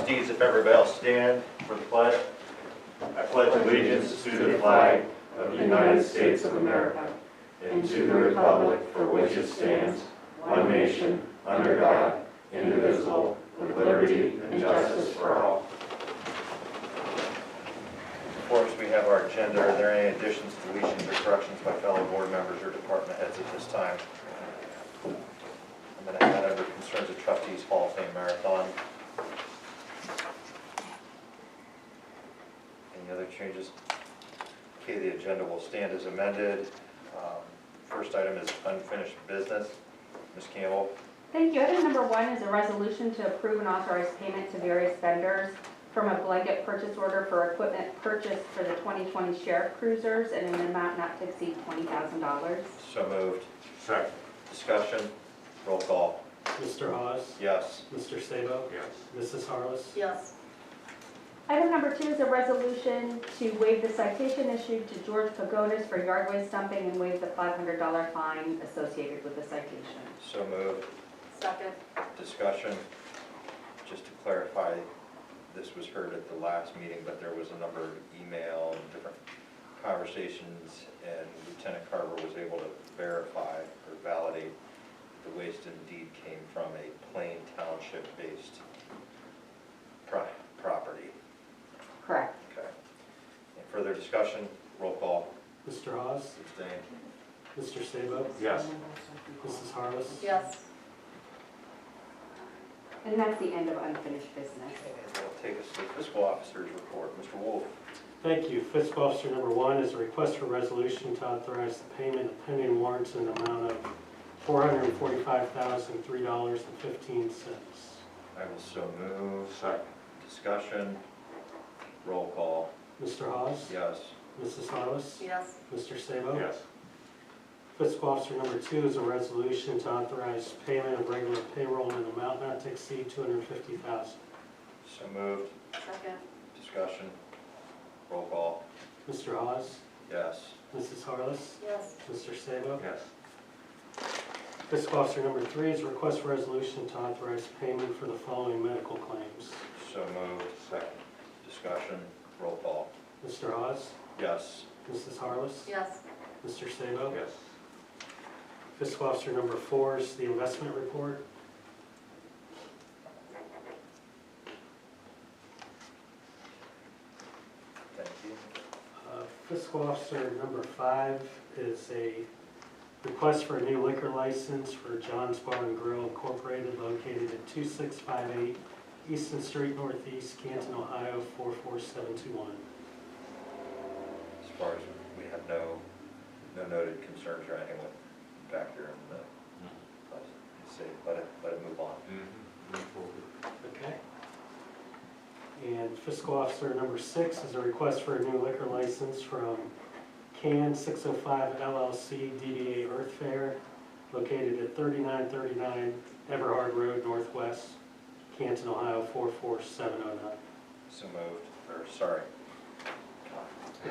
trustees, if everybody else stand for the pledge. I pledge allegiance to the flag of the United States of America and to the republic for which it stands, one nation, under God, indivisible, with liberty and justice for all. Before us, we have our agenda. Are there any additions, deletions, or corrections by fellow board members or department heads at this time? I'm going to add under concerns of trustees Hall of Fame Marathon. Any other changes? Okay, the agenda will stand as amended. First item is unfinished business. Ms. Campbell. Thank you. Item number 1 is a resolution to approve and authorize payment to various vendors from a blanket purchase order for equipment purchased for the 2020 Sheriff Cruisers in an amount not to exceed $20,000. So moved. Second. Discussion. Roll call. Mr. Hawes? Yes. Mr. Sabo? Yes. Mrs. Harless? Yes. Item number 2 is a resolution to waive the citation issued to George Pagodas for yard waste dumping and waive the $500 fine associated with the citation. So moved. Second. Discussion. Just to clarify, this was heard at the last meeting, but there was a number of email and different conversations, and Lieutenant Carver was able to verify or validate the waste indeed came from a Plain Township-based property. Correct. Okay. Any further discussion? Roll call. Mr. Hawes? Abstain. Mr. Sabo? Yes. Mrs. Harless? Yes. And that's the end of unfinished business. And that'll take us to the fiscal officer's report. Mr. Wolf. Thank you. Fiscal Officer number 1 is a request for resolution to authorize the payment of pending warrants in the amount of $445,003.15. I will so move. Second. Discussion. Roll call. Mr. Hawes? Yes. Mrs. Harless? Yes. Mr. Sabo? Yes. Fiscal Officer number 2 is a resolution to authorize payment of regular payroll in an amount not to exceed $250,000. So moved. Second. Discussion. Roll call. Mr. Hawes? Yes. Mrs. Harless? Yes. Mr. Sabo? Yes. Fiscal Officer number 3 is a request for resolution to authorize payment for the following medical claims. So moved. Second. Discussion. Roll call. Mr. Hawes? Yes. Mrs. Harless? Yes. Mr. Sabo? Yes. Fiscal Officer number 4 is the investment report. Thank you. Fiscal Officer number 5 is a request for a new liquor license for John's Bar and Grill Incorporated located at 2658 Easton Street Northeast, Canton, Ohio 44721. As far as we have no noted concerns or anything with back here in the, say, let it move on. Okay. And Fiscal Officer number 6 is a request for a new liquor license from Can 605 LLC DBA Earth Fair, located at 3939 Everhard Road Northwest, Canton, Ohio 44709. So moved. Or sorry.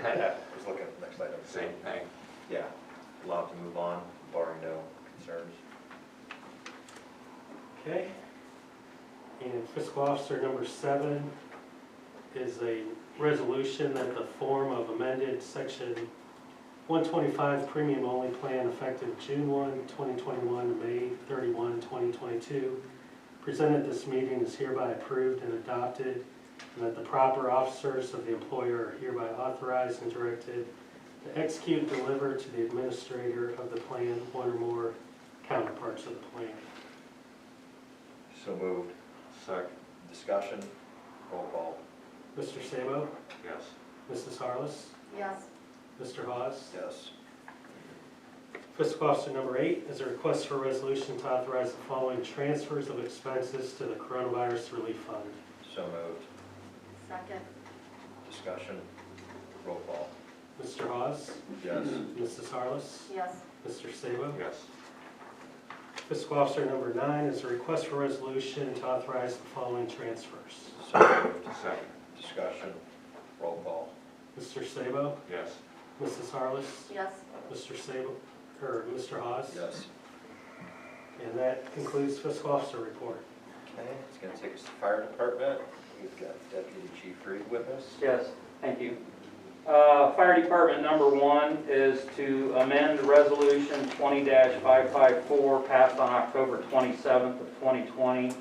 I was looking at the next item. Same thing. Yeah. Allowed to move on, barring no concerns. Okay. And Fiscal Officer number 7 is a resolution that the form of amended section 125 premium only plan effective June 1, 2021 to May 31, 2022 presented this meeting is hereby approved and adopted, and that the proper officers of the employer are hereby authorized and directed to execute and deliver to the administrator of the plan one or more counterparts of the plan. So moved. Second. Discussion. Roll call. Mr. Sabo? Yes. Mrs. Harless? Yes. Mr. Hawes? Yes. Fiscal Officer number 8 is a request for a resolution to authorize the following transfers of expenses to the Coronavirus Relief Fund. So moved. Second. Discussion. Roll call. Mr. Hawes? Yes. Mrs. Harless? Yes. Mr. Sabo? Yes. Fiscal Officer number 9 is a request for a resolution to authorize the following transfers. So moved. Second. Discussion. Roll call. Mr. Sabo? Yes. Mrs. Harless? Yes. Mr. Sabo? Or Mr. Hawes? Yes. And that concludes Fiscal Officer report. Okay, it's going to take us to the fire department. We've Chief Reed with us. Yes, thank you. Fire Department number 1 is to amend Resolution 20-554 passed on October 27th of 2020 to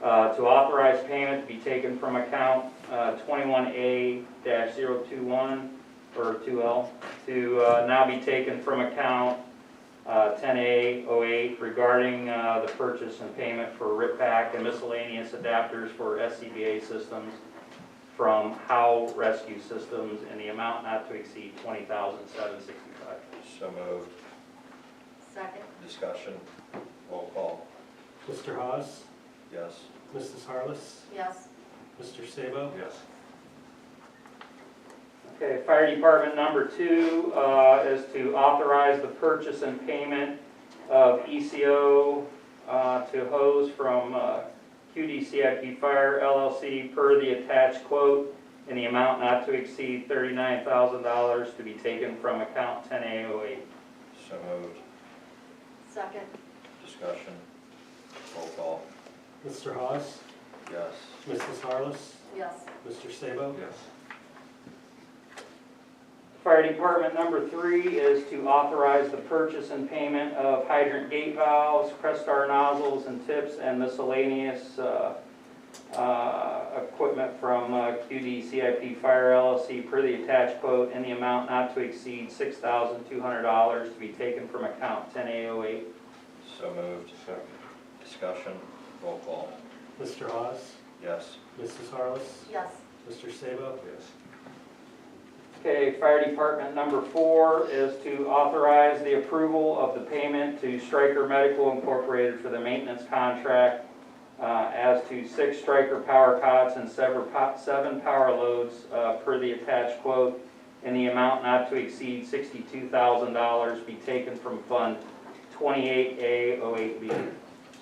authorize payment to be taken from account 21A-021 or 2L to now be taken from account 10A-08 regarding the purchase and payment for rip pack and miscellaneous adapters for SCBA systems from Howe Rescue Systems in the amount not to exceed $20,765. So moved. Second. Discussion. Roll call. Mr. Hawes? Yes. Mrs. Harless? Yes. Mr. Sabo? Yes. Okay, Fire Department number 2 is to authorize the purchase and payment of ECO to hose from QDCIP Fire LLC per the attached quote in the amount not to exceed $39,000 to be taken from account 10A08. So moved. Second. Discussion. Roll call. Mr. Hawes? Yes. Mrs. Harless? Yes. Mr. Sabo? Yes. Fire Department number 3 is to authorize the purchase and payment of hydrant gate valves, Crestar nozzles and tips, and miscellaneous equipment from QDCIP Fire LLC per the attached quote in the amount not to exceed $6,200 to be taken from account 10A08. So moved. Second. Discussion. Roll call. Mr. Hawes? Yes. Mrs. Harless? Yes. Mr. Sabo? Yes. Okay, Fire Department number 4 is to authorize the approval of the payment to Stryker Medical Incorporated for the maintenance contract as to 6 Stryker power cots and 7 power loads per the attached quote in the amount not to exceed $62,000 be taken from Fund 28A08B.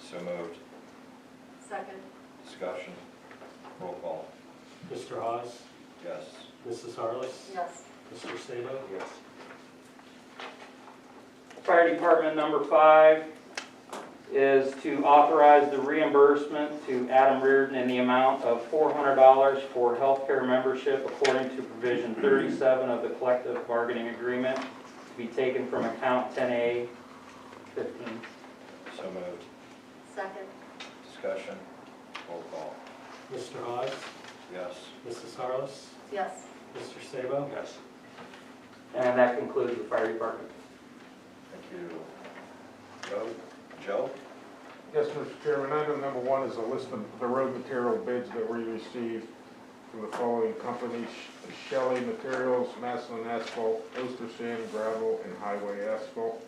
So moved. Second. Discussion. Roll call. Mr. Hawes? Yes. Mrs. Harless? Yes. Mr. Sabo? Yes. Fire Department number 5 is to authorize the reimbursement to Adam Reardon in the amount of $400 for healthcare membership according to provision 37 of the collective bargaining agreement to be taken from account 10A 15. So moved. Second. Discussion. Roll call. Mr. Hawes? Yes. Mrs. Harless? Yes. Mr. Sabo? Yes. And that concludes the Fire Department. Thank you. Joe? Yes, Mr. Chairman, item number 1 is a list of the road material bids that we received from the following companies: Shelley Materials, Maslin Asphalt, Oster Sand, Gravel, and Highway Asphalt.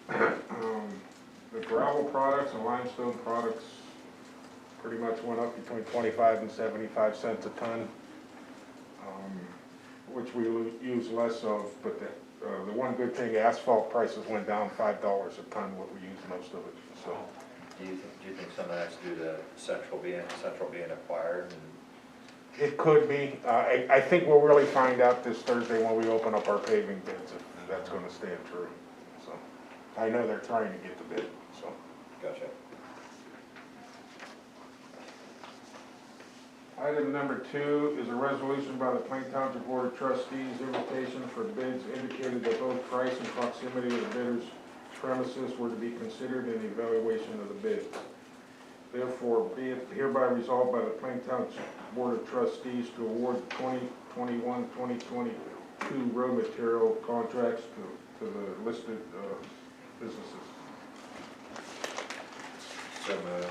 The gravel products and limestone products pretty much went up between 25 and 75 cents a ton, which we use less of, but the one good thing, asphalt prices went down $5 a ton, what we use most of it, so. Do you think some of that's due to Central being acquired? And It could be. I think we'll really find out this Thursday when we open up our paving bids if that's gonna stand true, so. I know they're trying to get the bid, so. Gotcha. Item number 2 is a resolution by the Plain Township Board of Trustees, invitation for bids indicated that both price and proximity of the bidder's premises were to be considered in the evaluation of the bids. Therefore, be it hereby resolved by the Plain Township Board of Trustees to award 2021-2022 road material contracts to the listed businesses. So moved.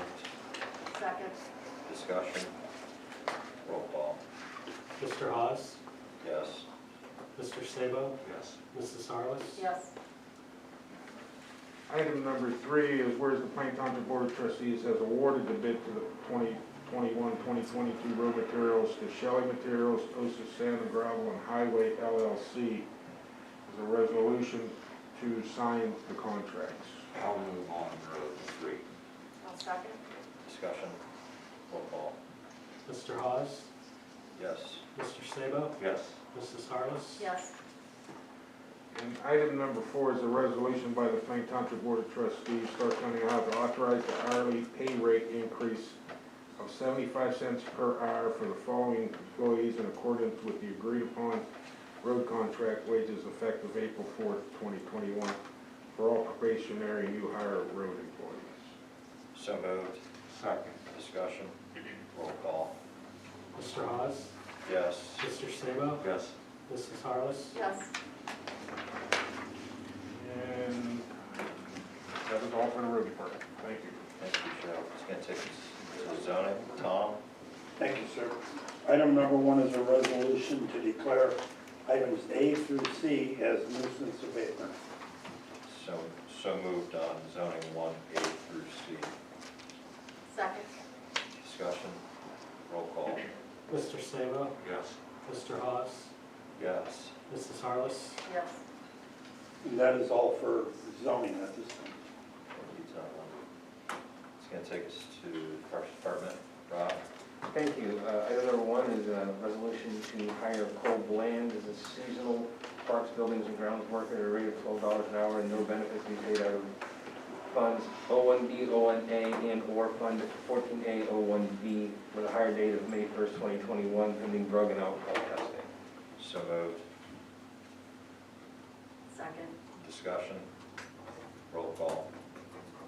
Second. Discussion. Roll call. Mr. Hawes? Yes. Mr. Sabo? Yes. Mrs. Harless? Yes. Item number 3 is whereas the Plain Township Board of Trustees has awarded the bid to the 2021-2022 road materials to Shelley Materials, Osis Sand and Gravel, and Highway LLC. Is a resolution to sign the contracts. I'll move on road 3. I'll second. Discussion. Roll call. Mr. Hawes? Yes. Mr. Sabo? Yes. Mrs. Harless? Yes. And item number 4 is a resolution by the Plain Township Board of Trustees, Stark County, Ohio, to authorize the hourly pay rate increase of of 75 cents per hour for the following employees in accordance with the agreed upon road contract wages effective April 4th, 2021 for all probationary new hire road employees. So moved. Second. Discussion. Roll call. Mr. Hawes? Yes. Mr. Sabo? Yes. Mrs. Harless? Yes. And that is all for the road department. Thank you. Thank you, Joe. It's going to take us to zoning. Tom? Thank you, sir. Item number 1 is a resolution to declare items A through C as nuisance abatement. So moved on zoning 1A through C. Second. Discussion. Roll call. Mr. Sabo? Yes. Mr. Hawes? Yes. Mrs. Harless? Yes. And that is all for zoning at this time. It's going to take us to the Parks Department. Rob? Thank you. Item number 1 is a resolution to hire Cole Bland as a seasonal parks, buildings, and grounds worker at a rate of $12 an hour and no benefits to be paid out of funds 01B, 01A, and/or Fund 14A, 01B with a hire date of May 1st, 2021, pending drug and alcohol testing. So moved. Second. Discussion. Roll call.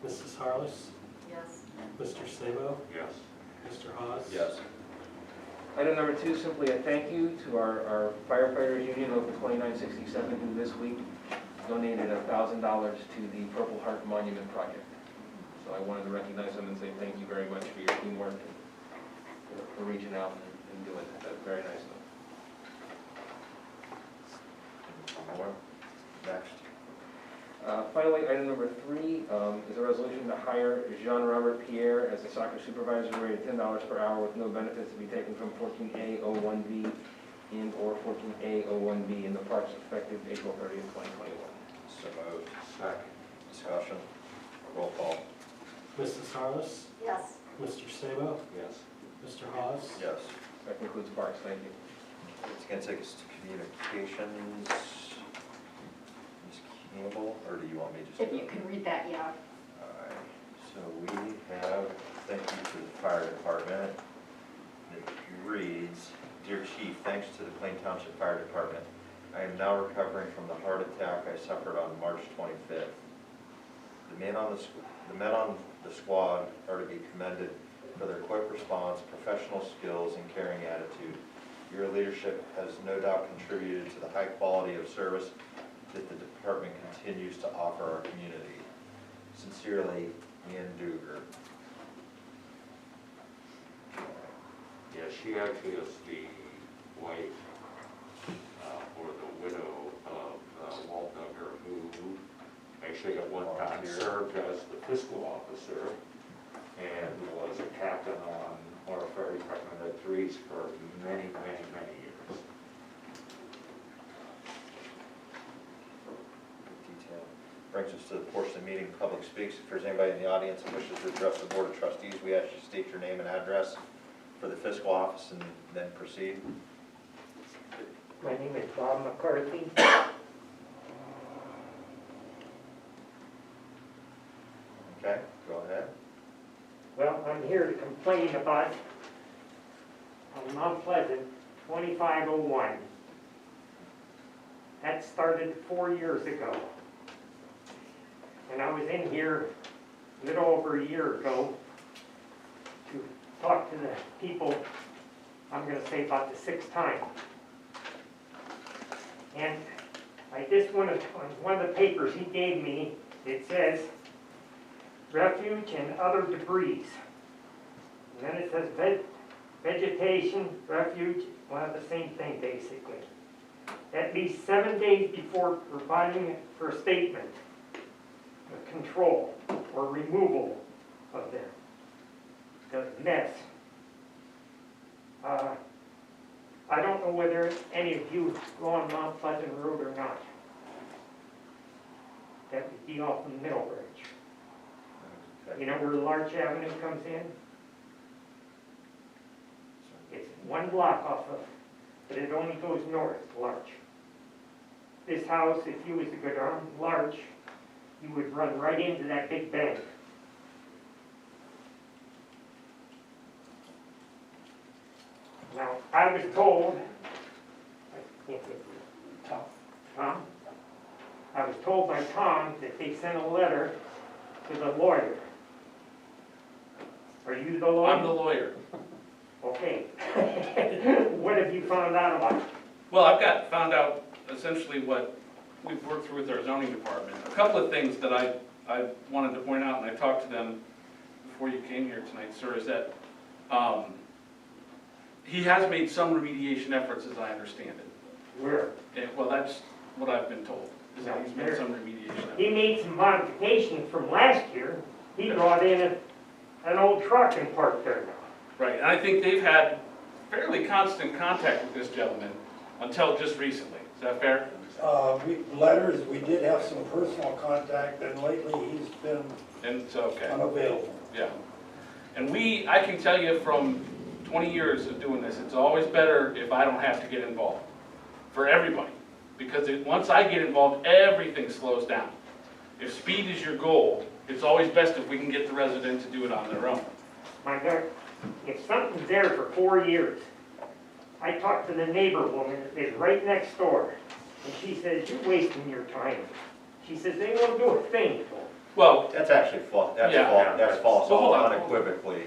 Mrs. Harless? Yes. Mr. Sabo? Yes. Mr. Hawes? Yes. Item number 2, simply a thank you to our firefighters union, Local 2967, who this week donated $1,000 to the Purple Heart Monument Project. So I wanted to recognize them and say thank you very much for your teamwork and for reaching out and doing that. That's very nice of them. More? Next. Finally, item number 3 is a resolution to hire Jean-Robert Pierre as a soccer supervisor, rated $10 per hour with no benefits to be taken from 14A01B and/or 14A01B in the parks effective April 30th, 2021. So moved. Second. Discussion. Roll call. Mrs. Harless? Yes. Mr. Sabo? Yes. Mr. Hawes? Yes. That concludes parks. Thank you. It's going to take us to communications. Ms. Campbell, or do you want me to? If you can read that, yeah. All right. So we have, thank you to the fire department. It reads, Dear Chief, thanks to the Plain Township Fire Department. I am now recovering from the heart attack I suffered on March 25th. The men on the squad are to be commended for their quick response, professional skills, and caring attitude. Your leadership has no doubt contributed to the high quality of service that the department continues to offer our community. Sincerely, Ian Duger. Yeah, she actually is the wife or the widow of Walt Duggar, who actually at one time served as the fiscal officer and was a captain on our fire department at Threes for many, many, many years. Detail. Brings us to the portion of the meeting, public speaks. If there's anybody in the audience that wishes to address the Board of Trustees, we ask you to state your name and address for the fiscal office and then proceed. My name is Bob McCarthy. Okay, go ahead. Well, I'm here to complain about Mount Pleasant 2501. That started 4 years ago. And I was in here a little over a year ago to talk to the people, I'm going to say about the 6th time. And I just want to, on one of the papers he gave me, it says, refuge and other debris. And then it says vegetation, refuge, well, the same thing basically. At least 7 days before providing for a statement of control or removal of them. The mess. I don't know whether any of you go on Mount Pleasant Road or not. That would be off the Middle Bridge. Okay. You know where Larch Avenue comes in? It's 1 block off of, but it only goes north, Larch. This house, if you was to go down Larch, you would run right into that big bank. Now, I was told, I can't think of it. Tom? I was told by Tom that they sent a letter to the lawyer. Are you the lawyer? I'm the lawyer. Okay. What have you found out about it? Well, I've found out essentially what we've worked through with our zoning department. A couple of things that I wanted to point out, and I talked to them before you came here tonight, sir, is that he has made some remediation efforts, as I understand it. Where? Well, that's what I've been told, is that he's made some remediation efforts. He made some modifications from last year. He brought in an old truck and parked there now. Right, and I think they've had fairly constant contact with this gentleman until just recently. Is that fair? Letters, we did have some personal contact, and lately he's been And it's okay. unavailable. Yeah. And I can tell you from 20 years of doing this, it's always better if I don't have to get involved, for everybody. Because once I get involved, everything slows down. If speed is your goal, it's always best if we can get the resident to do it on their own. My God, if something's there for 4 years, I talked to the neighbor woman that lives right next door, and she says, you're wasting your time. She says, they won't do a thing. Well, That's actually false, Yeah. that's false, So hold on. unequivocally.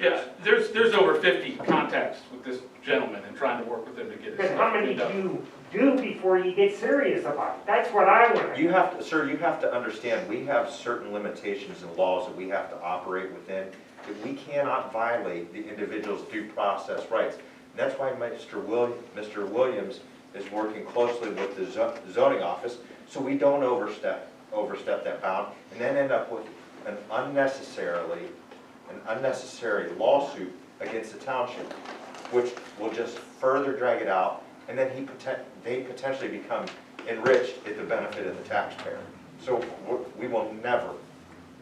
yeah, there's over 50 contacts with this gentleman and trying to work with him to get his But how stuff many done. do you do before you get serious about it? That's what I want to You have to, sir, you have to understand, we have certain limitations and laws that we have to operate within. That we cannot violate the individual's due process rights. And that's why Mr. Williams is working closely with the zoning office, so we don't overstep that bound, and then end up with an unnecessary lawsuit against the township, which will just further drag it out, and then they potentially become enriched at the benefit of the taxpayer. So we will never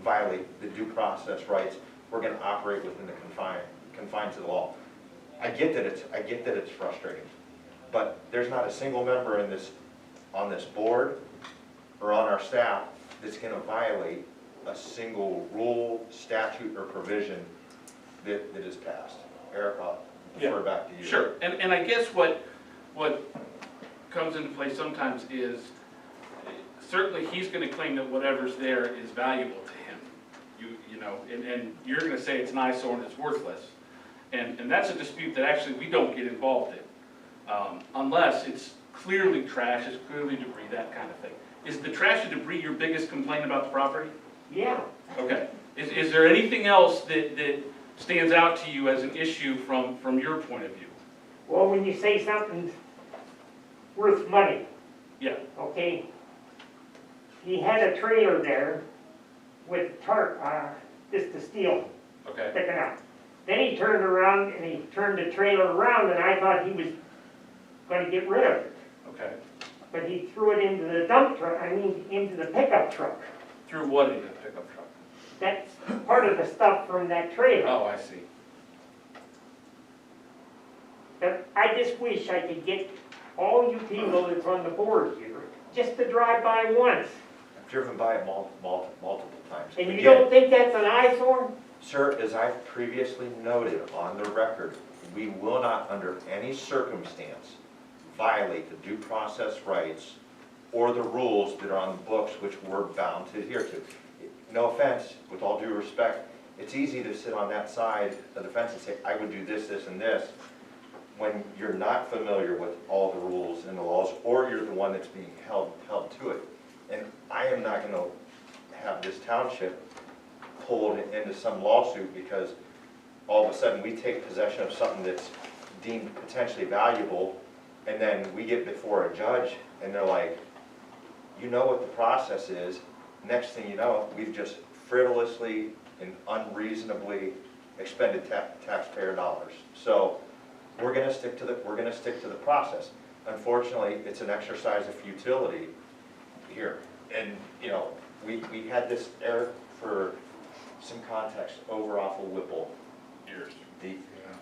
violate the due process rights. We're going to operate within the confines of the law. I get that it's frustrating, but there's not a single member on this board or on our staff that's going to violate a single rule, statute, or provision that is passed. Eric, I'll defer back to you. Sure, and I guess what comes into play sometimes is, certainly he's gonna claim that whatever's there is valuable to him. You know, and you're gonna say it's an eyesore and it's worthless. And that's a dispute that actually we don't get involved in, unless it's clearly trash, it's clearly debris, that kind of thing. Is the trash and debris your biggest complaint about the property? Yeah. Okay. Is there anything else that stands out to you as an issue from your point of view? Well, when you say something's worth money, Yeah. okay, he had a trailer there with tarp, just the steel Okay. sticking out. Then he turned around and he turned the trailer around, and I thought he was gonna get rid of it. Okay. But he threw it into the dump truck, into the pickup truck. Through what in the pickup truck? That's part of the stuff from that trailer. Oh, I see. But I just wish I could get all you people that's on the board here, just to drive by once. I've driven by it multiple times. And you Again, don't think that's an eyesore? sir, as I've previously noted on the record, we will not, under any circumstance, violate the due process rights or the rules that are on the books which we're bound to adhere to. No offense, with all due respect, it's easy to sit on that side of the fence and say, I would do this, this, and this, when you're not familiar with all the rules and the laws, or you're the one that's being held to it. And I am not going to have this township pulled into some lawsuit because all of a sudden we take possession of something that's deemed potentially valuable, and then we get before a judge and they're like, you know what the process is. Next thing you know, we've just frivolously and unreasonably expended taxpayer dollars. So we're going to stick to the process. Unfortunately, it's an exercise of futility here. And you know, we had this error, for some context, over off of Whipple. Years.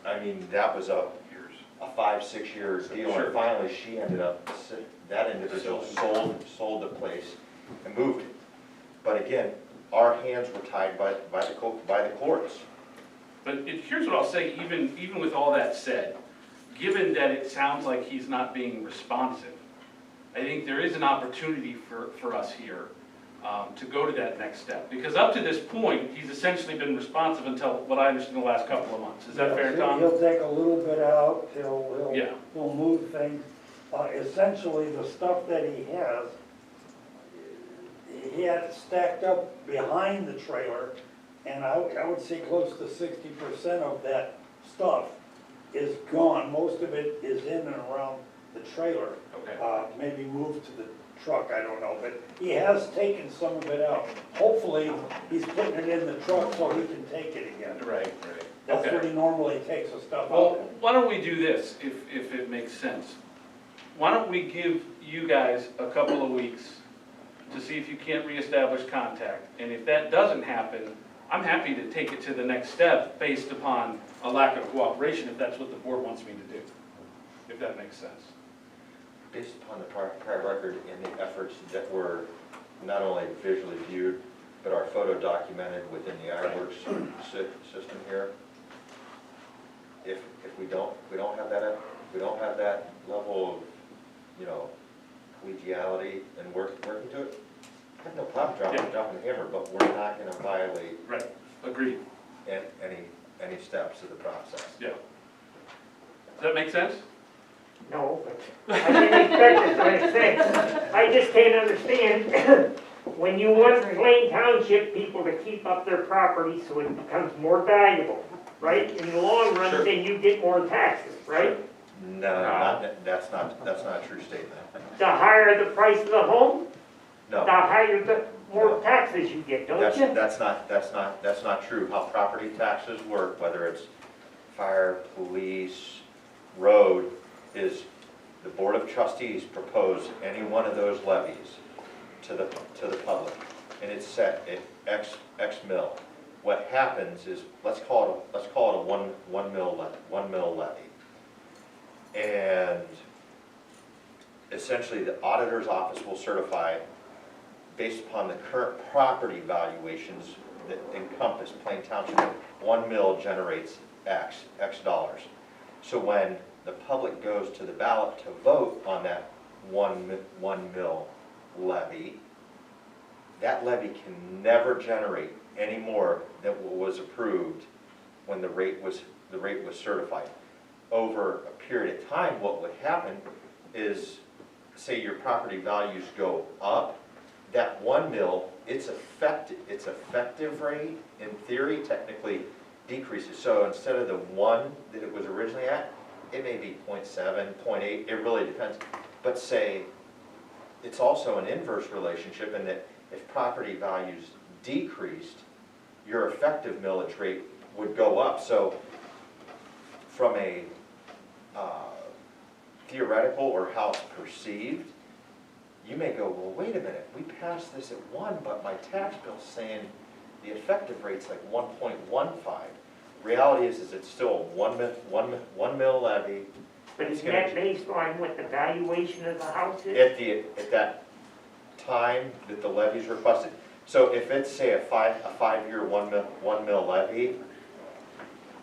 I mean, that was a Years. 5-6 year deal, Sure. and finally she ended up, that individual sold the place and moved it. But again, our hands were tied by the courts. But here's what I'll say, even with all that said, given that it sounds like he's not being responsive, I think there is an opportunity for us here to go to that next step. Because up to this point, he's essentially been responsive until what I understand the last couple of months. Is that fair, Tom? He'll take a little bit out, Yeah. he'll move things. Essentially, the stuff that he had stacked up behind the trailer, and I would say close to 60% of that stuff is gone. Most of it is in and around the trailer. Okay. Maybe moved to the truck, I don't know, but he has taken some of it out. Hopefully, he's putting it in the truck so he can take it again. Right. That's Okay. what he normally takes the stuff Well, out. why don't we do this, if it makes sense? Why don't we give you guys a couple of weeks to see if you can't reestablish contact? And if that doesn't happen, I'm happy to take it to the next step based upon a lack of cooperation, if that's what the board wants me to do, if that makes sense. Based upon the prior record and the efforts that were not only visually viewed, but are photo documented within the iWorks system here, if we don't have that level of, you know, collegiality and working to it, I have no problem dropping the hammer, but we're not gonna violate Right, agreed, any steps of the process. yeah. Does that make sense? No, but I didn't expect it, like I said. I just can't understand, when you want Plain Township people to keep up their property so it becomes more valuable, right? In the long run, Sure. then you get more taxes, right? No, that's not a true statement. The higher the price of the home, the No, higher the more No. taxes you get, don't that's, you? that's not true. How property taxes work, whether it's fire, police, road, is the Board of Trustees propose any one of those levies to the public, and it's set at X mil. What happens is, let's call it a one mil levy. And essentially, the auditor's office will certify, based upon the current property valuations that encompass Plain Township, 1 mil generates X dollars. So when the public goes to the ballot to vote on that one mil levy, that levy can never generate any more than what was approved when the rate was certified. Over a period of time, what would happen is, say your property values go up, that 1 mil, its effective rate, in theory, technically decreases. So instead of the 1 that it was originally at, it may be 0.7, 0.8, it really depends. But say, it's also an inverse relationship in that if property values decreased, your effective millage rate would go up. So from a theoretical or how it's perceived, you may go, well, wait a minute, we passed this at 1, but my tax bill's saying the effective rate's like 1.15. Reality is it's still one mil levy. But is that based on what the valuation of the house is? At that time that the levy's requested. So if it's, say, a five-year one mil levy,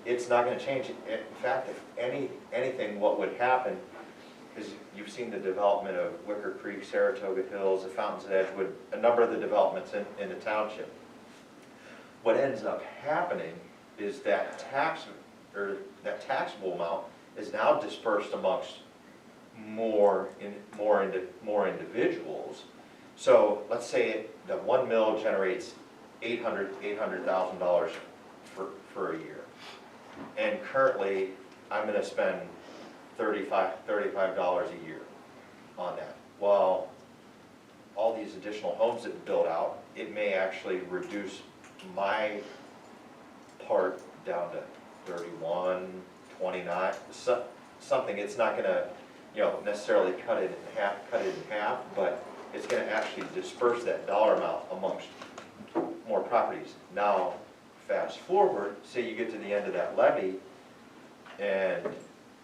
it's not gonna change. In fact, if anything, what would happen is, you've seen the development of Wicker Creek, Saratoga Hills, the Fountains at Edgewood, a number of the developments in the township. What ends up happening is that taxable amount is now dispersed amongst more individuals. So let's say the 1 mil generates $800,000 for a year, and currently I'm going to spend $35 a year on that. Well, all these additional homes that build out, it may actually reduce my part down to 31, 29, something. It's not going to, necessarily cut it in half, but it's going to actually disperse that dollar amount amongst more properties. Now, fast forward, say you get to the end of that levy, and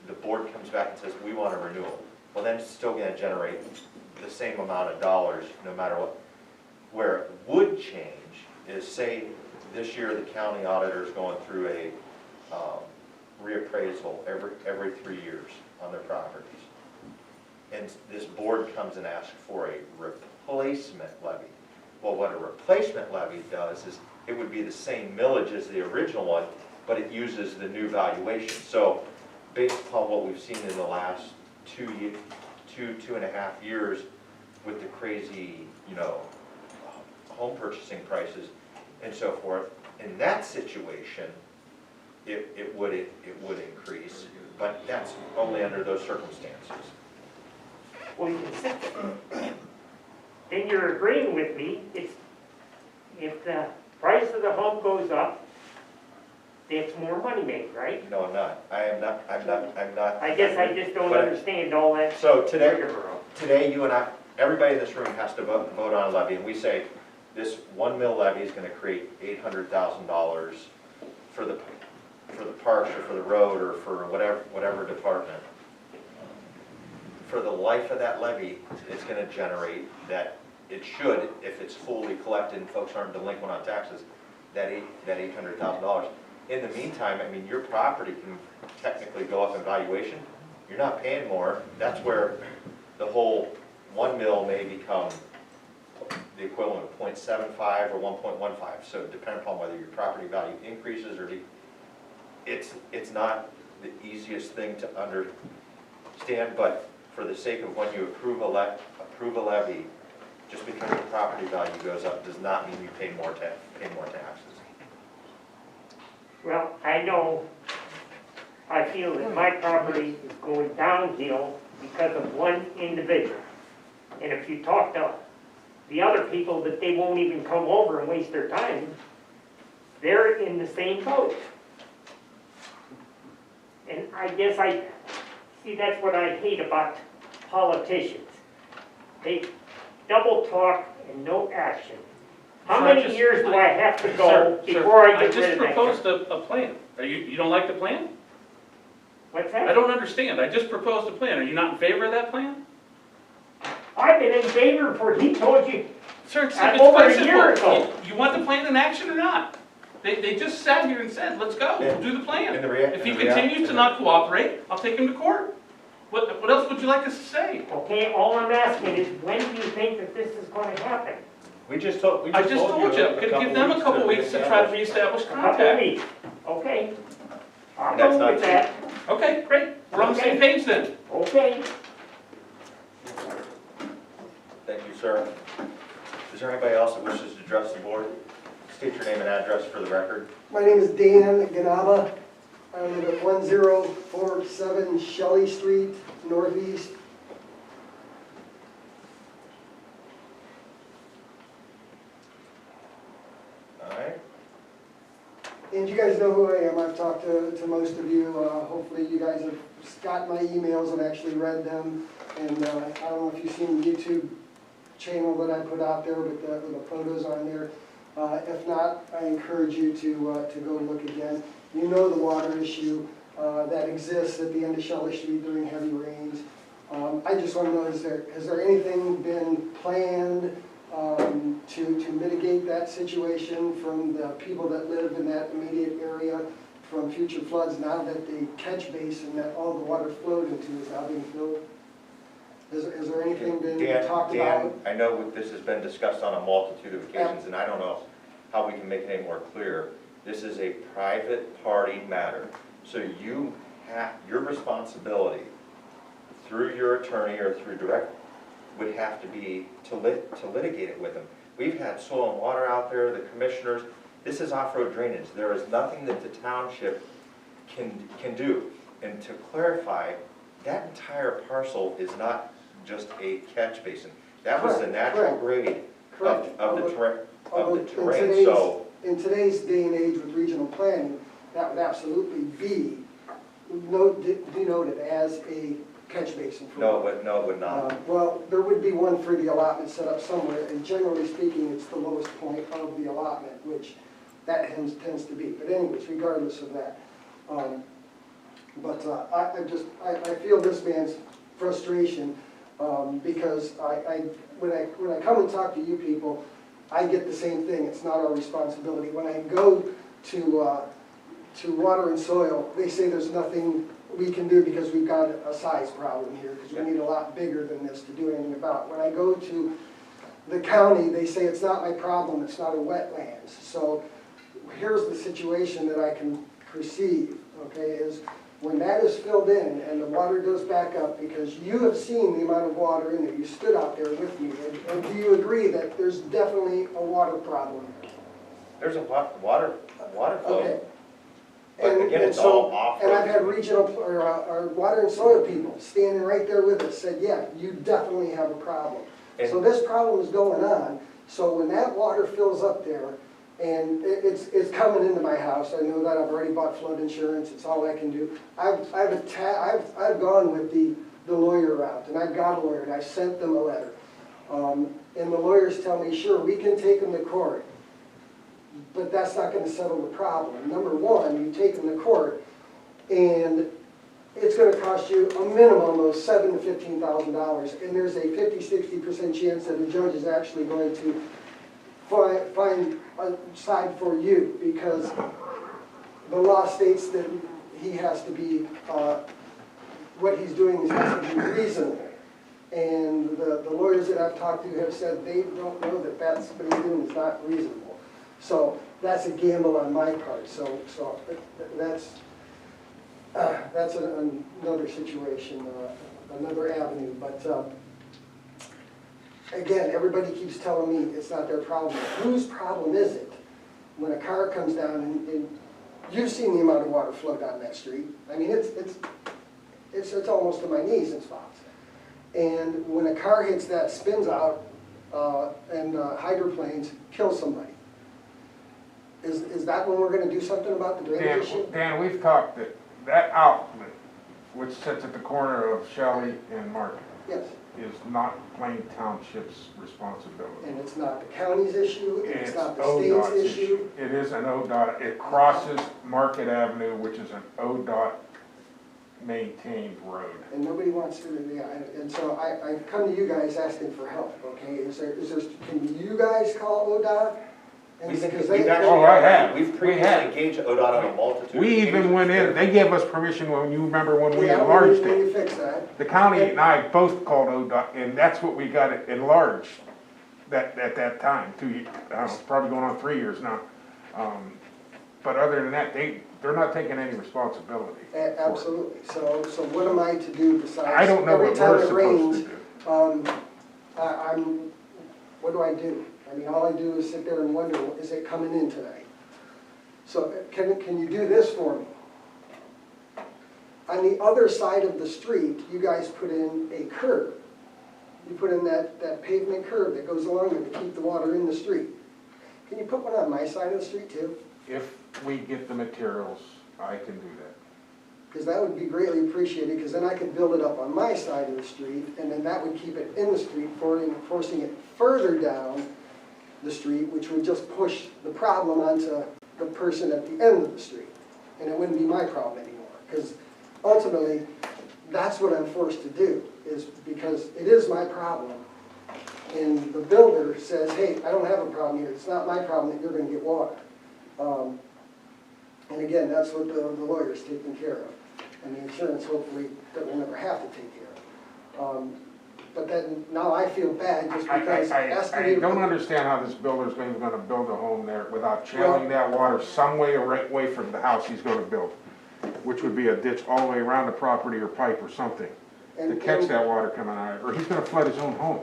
the board comes back and says, we want a renewal. Well, then it's still going to generate the same amount of dollars, no matter what. Where it would change is, say, this year the county auditor is going through reappraisal every 3 years on their properties. And this board comes and asks for a replacement levy. Well, what a replacement levy does is it would be the same millage as the original one, but it uses the new valuation. So based upon what we've seen in the last two and a half years with the crazy, home purchasing prices and so forth, in that situation, it would increase, but that's only under those circumstances. Well, you can sit there. Then you're agreeing with me, if the price of the home goes up, it's more money made, right? No, I'm not. I'm not. I guess I just don't But- understand all that. So today, rigmarole. you and I, everybody in this room has to vote on a levy, and we say, this 1 mil levy is gonna create $800,000 for the parks, or for the road, or for whatever department. For the life of that levy, it's gonna generate that, it should, if it's fully collected and folks aren't delinquent on taxes, that $800,000. In the meantime, I mean, your property can technically go up in valuation. You're not paying more. That's where the whole 1 mil may become the equivalent of 0.75 or 1.15. So depending upon whether your property value increases or it's not the easiest thing to understand, but for the sake of when you approve a levy, just because your property value goes up does not mean you pay more taxes. Well, I know, I feel that my property is going downhill because of one individual. And if you talk to the other people, that they won't even come over and waste their time, they're in the same boat. And I guess see, that's what I hate about politicians. They double talk and no action. How Sir, many years do I have to go Sir, before I I get rid just of that? proposed a plan. You don't like the plan? What's I that? don't understand. I just proposed a plan. Are you not in favor of that plan? I've been in favor for, he told you, Sir, it's Over quite a year simple. ago. You want the plan in action or not? They just sat here and said, let's go, we'll do the plan. If he continues to not cooperate, I'll take him to court. What else would you like us to say? okay, all I'm asking is, when do you think that this is gonna happen? We just told you. I just told you, I'm gonna give them a couple weeks to try to reestablish A couple contact. weeks, okay? I'll That's go not with true. that, Okay, great, we're on the same page then. okay? Thank you, sir. Is there anybody else that wishes to address the board? State your name and address for the record. My name is Dan Ganaba. I live at 1047 Shelley Street, Northeast. All right. And you guys know who I am. I've talked to most of you. Hopefully you guys have got my emails and actually read them. And I don't know if you've seen the YouTube channel that I put out there with the photos on there. If not, I encourage you to go look again. You know the water issue that exists at the end of Shelley Street during heavy rains. I just want to know, has there anything been planned to mitigate that situation from the people that live in that immediate area from future floods now that the catch basin that all the water flowed into is now being filled? Has there anything been talked about? Dan, I know this has been discussed on a multitude of occasions, and I don't know how we can make it any more clear. This is a private party matter. So your responsibility through your attorney or through direct would have to be to litigate it with them. We've had soil and water out there, the commissioners. This is off-road drainage. There is nothing that the township can do. And to clarify, that entire parcel is not just a catch basin. That was the natural grade of the terrain. So in today's day and age with regional planning, that would absolutely be denoted as a catch basin. no, it would not. Well, there would be one for the allotment set up somewhere, and generally speaking, it's the lowest point of the allotment, which that tends to be. But anyways, regardless of that. I feel this man's frustration because when I come and talk to you people, I get the same thing. It's not our responsibility. When I go to to water and soil, they say there's nothing we can do because we've got a size problem here, because we need a lot bigger than this to do anything about. When I go to the county, they say it's not my problem, it's not a wetlands. So here's the situation that I can perceive, okay, is when that is filled in and the water goes back up, because you have seen the amount of water in there, you stood out there with me, and do you agree that there's definitely a water problem? There's a water flow. Okay. But And- again, and it's so- all off. And I've had regional, or our water and soil people standing right there with us, said, yeah, you definitely have a problem. So And- this problem is going on, so when that water fills up there, and it's coming into my house, I know that, I've already bought flood insurance, it's all I can do. I've gone with the lawyer route, and I've got a lawyer, and I sent them a letter. And the lawyers tell me, sure, we can take them to court, but that's not gonna settle the problem. Number one, you take them to court, and it's gonna cost you a minimum of $7,000 to $15,000, and there's a 50–60% chance that a judge is actually going to find a side for you, because the law states that he has to be, what he's doing has to be reasonable. And the lawyers that I've talked to have said they don't know that that's what he's doing is not reasonable. So that's a gamble on my part, so that's another situation, another avenue, but again, everybody keeps telling me it's not their problem. Whose problem is it when a car comes down and you've seen the amount of water flow down that street? I mean, it's almost to my knees in spots. And when a car hits that, spins out, and hydroplanes kill somebody. Is that when we're gonna do something about the drainage issue? Dan, we've talked that outlet, which sits at the corner of Shelley and Market, Yes, is not Plain Township's responsibility. and it's not the county's issue, and it's not the ODOT's state's issue. It is an ODOT, it crosses Market Avenue, which is an ODOT maintained road. And nobody wants to, yeah, and so I come to you guys asking for help, okay? Is there, can you guys call ODOT? And We've because actually, they- Oh, I have. we've We previously have. engaged ODOT on a multitude of We even occasions. went in, they gave us permission when, you remember when we Yeah, enlarged when it. you fix that. The county and I both called ODOT, and that's what we got it enlarged at that time, 2 years, I don't know, it's probably going on 3 years now. But other than that, they're not taking any responsibility. for it. Absolutely, so what am I to do besides? I don't know every what time we're it supposed to rains, do. what do I do? I mean, all I do is sit there and wonder, is it coming in tonight? So can you do this for me? On the other side of the street, you guys put in a curb. You put in that pavement curb that goes along it to keep the water in the street. Can you put one on my side of the street too? If we get the materials, I can do that. Because that would be greatly appreciated, because then I could build it up on my side of the street, and then that would keep it in the street, forcing it further down the street, which would just push the problem onto the person at the end of the street. And it wouldn't be my problem anymore, because ultimately, that's what I'm forced to do, is because it is my problem. And the builder says, hey, I don't have a problem here, it's not my problem that you're gonna get water. And again, that's what the lawyer's taking care of. And the insurance, hopefully, that we'll never have to take care of. But then, now I feel bad just because asking I you to. don't understand how this builder's gonna build a home there without channeling that water some way away from the house he's gonna build, which would be a ditch all the way around the property or pipe or something to catch that water coming out, or he's gonna flood his own home.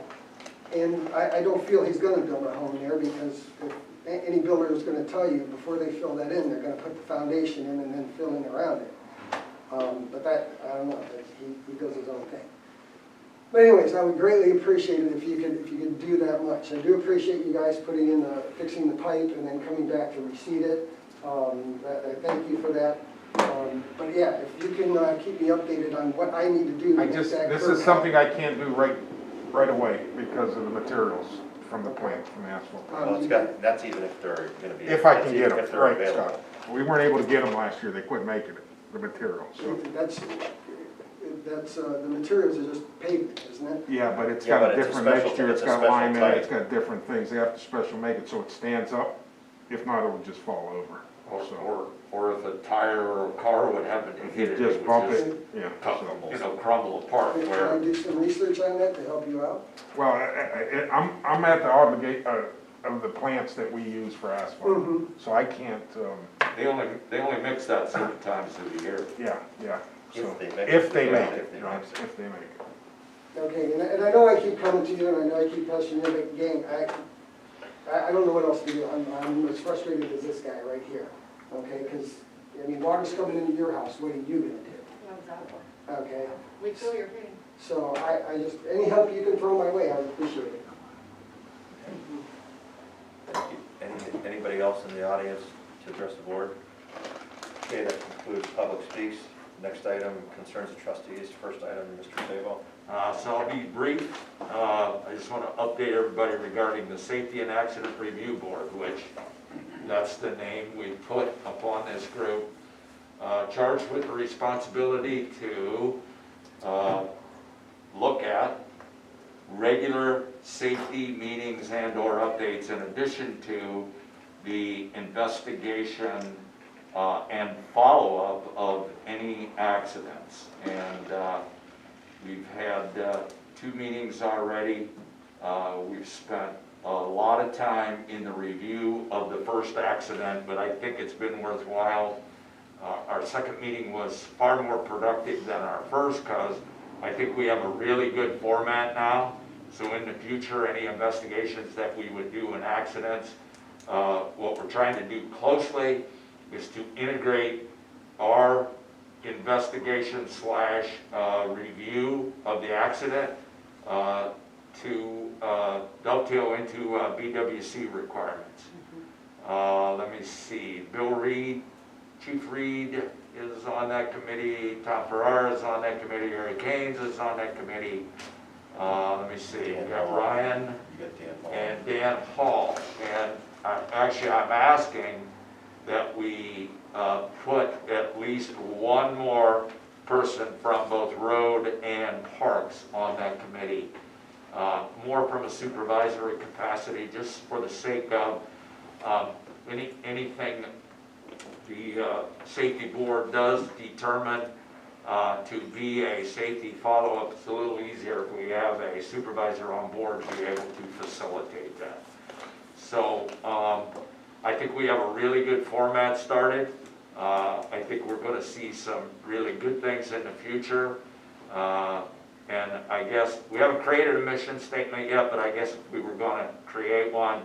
And I don't feel he's gonna build a home there, because if any builder is gonna tell you, before they fill that in, they're gonna put the foundation in and then fill in around it. But that, I don't know, he does his own thing. But anyways, I would greatly appreciate it if you could do that much. I do appreciate you guys putting in fixing the pipe and then coming back to reseed it. I thank you for that. But yeah, if you can keep me updated on what I need to do to make that This curb is something I can't do right away because of the materials from the plant, from the asphalt. Well, that's even if they're gonna be. If I can that's get even them, if they're right, available. Scott. We weren't able to get them last year, they quit making it, the materials, so. That's the materials are just pavement, isn't it? Yeah, but it's Yeah, got but a it's a different special- mixture, it's it's a got special lime in it, type. it's got different things, they have to special make it so it stands up. If not, it will just fall over. Or if a tire or a car would happen to hit it, Just it bump would it, yeah. so. crumble apart. Can I Where do some research on that to help you out? Well, I'm at the of the plants that we use for asphalt, Mm-hmm. so I can't, they only mix that certain times of the year. yeah. So, If they make if they it. make Yeah, it, if they you know, make it. if they make it. Okay, and I know I keep coming to you, and I know I keep pestering you, but gang, I don't know what else to do. I'm as frustrated as this guy right here, okay? Because, I mean, water's coming into your house, what are you gonna do? Exactly. Okay? We feel your pain. So I just, any help you can throw my way, I would appreciate it. Thank you. Anybody else in the audience to address the board? Okay, that concludes public speaks. Next item, concerns of trustees. First item, Mr. Sabo. So I'll be brief. I just want to update everybody regarding the Safety and Accident Review Board, which that's the name we put upon this group. Charged with the responsibility to look at regular safety meetings and/or updates in addition to the investigation and follow-up of any accidents. And we've had 2 meetings already. We've spent a lot of time in the review of the first accident, but I think it's been worthwhile. Our second meeting was far more productive than our first because I think we have a really good format now. So in the future, any investigations that we would do in accidents, what we're trying to do closely is to integrate our investigation / review of the accident to dovetail into BWC requirements. Let me see, Bill Reed, Chief Reed is on that committee, Tom Ferrara is on that committee, Eric Haynes is on that committee. Let me see, we got Ryan You got Dan Hall. and Dan Hall. And I'm asking that we put at least one more person from both road and parks on that committee. More from a supervisory capacity, just for the sake of anything the safety board does determine to be a safety follow-up. It's a little easier if we have a supervisor on board to be able to facilitate that. So I think we have a really good format started. I think we're going to see some really good things in the future. And I guess we haven't created a mission statement yet, but I guess if we were going to create one,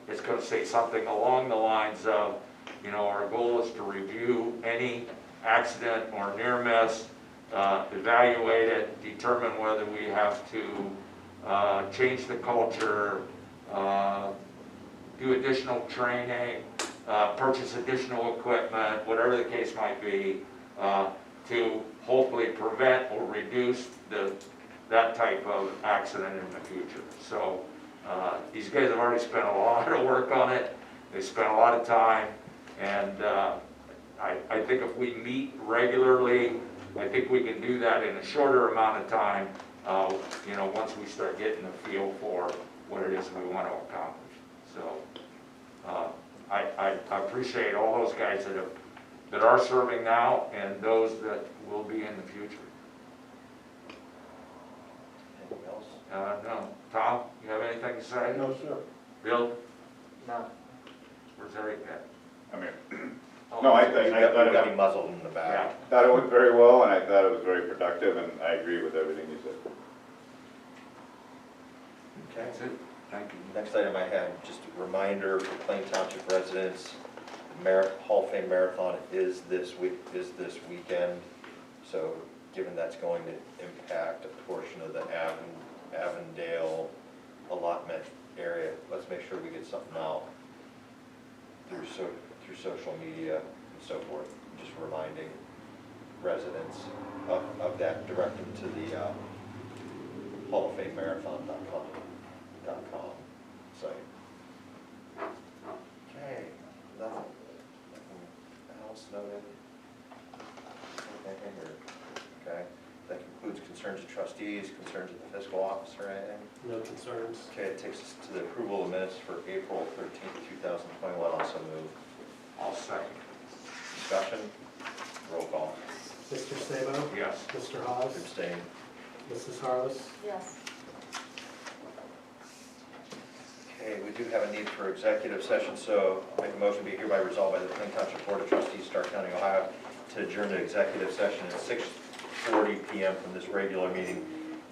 it's going to say something along the lines of, you know, our goal is to review any accident or near miss, evaluate it, determine whether we have to change the culture, do additional training, purchase additional equipment, whatever the case might be, to hopefully prevent or reduce that type of accident in the future. So these guys have already spent a lot of work on it. They spent a lot of time, and I think if we meet regularly, I think we can do that in a shorter amount of time, you know, once we start getting a feel for what it is we want to accomplish. So I appreciate all those guys that are serving now and those that will be in the future. Anything else? No. Tom, you have anything to say? No, sir. Bill? No. Where's Eric at? I'm here. Oh, No, I You think, got him muzzled in the Yeah. back. thought it went very well, and I thought it was very productive, and I agree with everything you said. Okay. That's it. Thank you. Next item I had, just a reminder for Plain Township residents, the Hall of Fame Marathon is this weekend. So given that's going to impact a portion of the Avondale allotment area, let's make sure we get something out through social media and so forth, just reminding residents of that, direct them to the Hall of Fame Marathon.com site. Okay, nothing else noted? Anything, or, okay, that concludes concerns of trustees, concerns of the fiscal officer, anything? No concerns. Okay, it takes us to the approval of minutes for April 13th, 2021, also move. I'll second. Discussion? Roll call. Mr. Sabo? Yes. Mr. Hawes? Abstain. Mrs. Harless? Yes. Okay, we do have a need for executive session, so I'll make a motion be hereby resolved by the Plain Township Board of Trustees, Stark County, Ohio, to adjourn to executive session at 6:40 PM from this regular meeting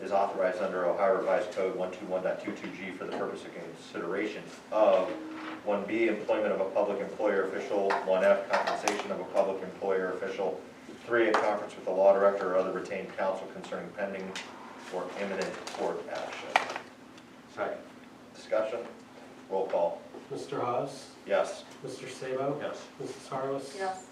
is authorized under Ohio Revised Code 121.22G for the purpose of consideration of 1B, employment of a public employer official, 1F, compensation of a public employer official, 3, a conference with the law director or other retained counsel concerning pending or imminent court action. Second. Discussion? Roll call. Mr. Hawes? Yes. Mr. Sabo? Yes. Mrs. Harless? Yes.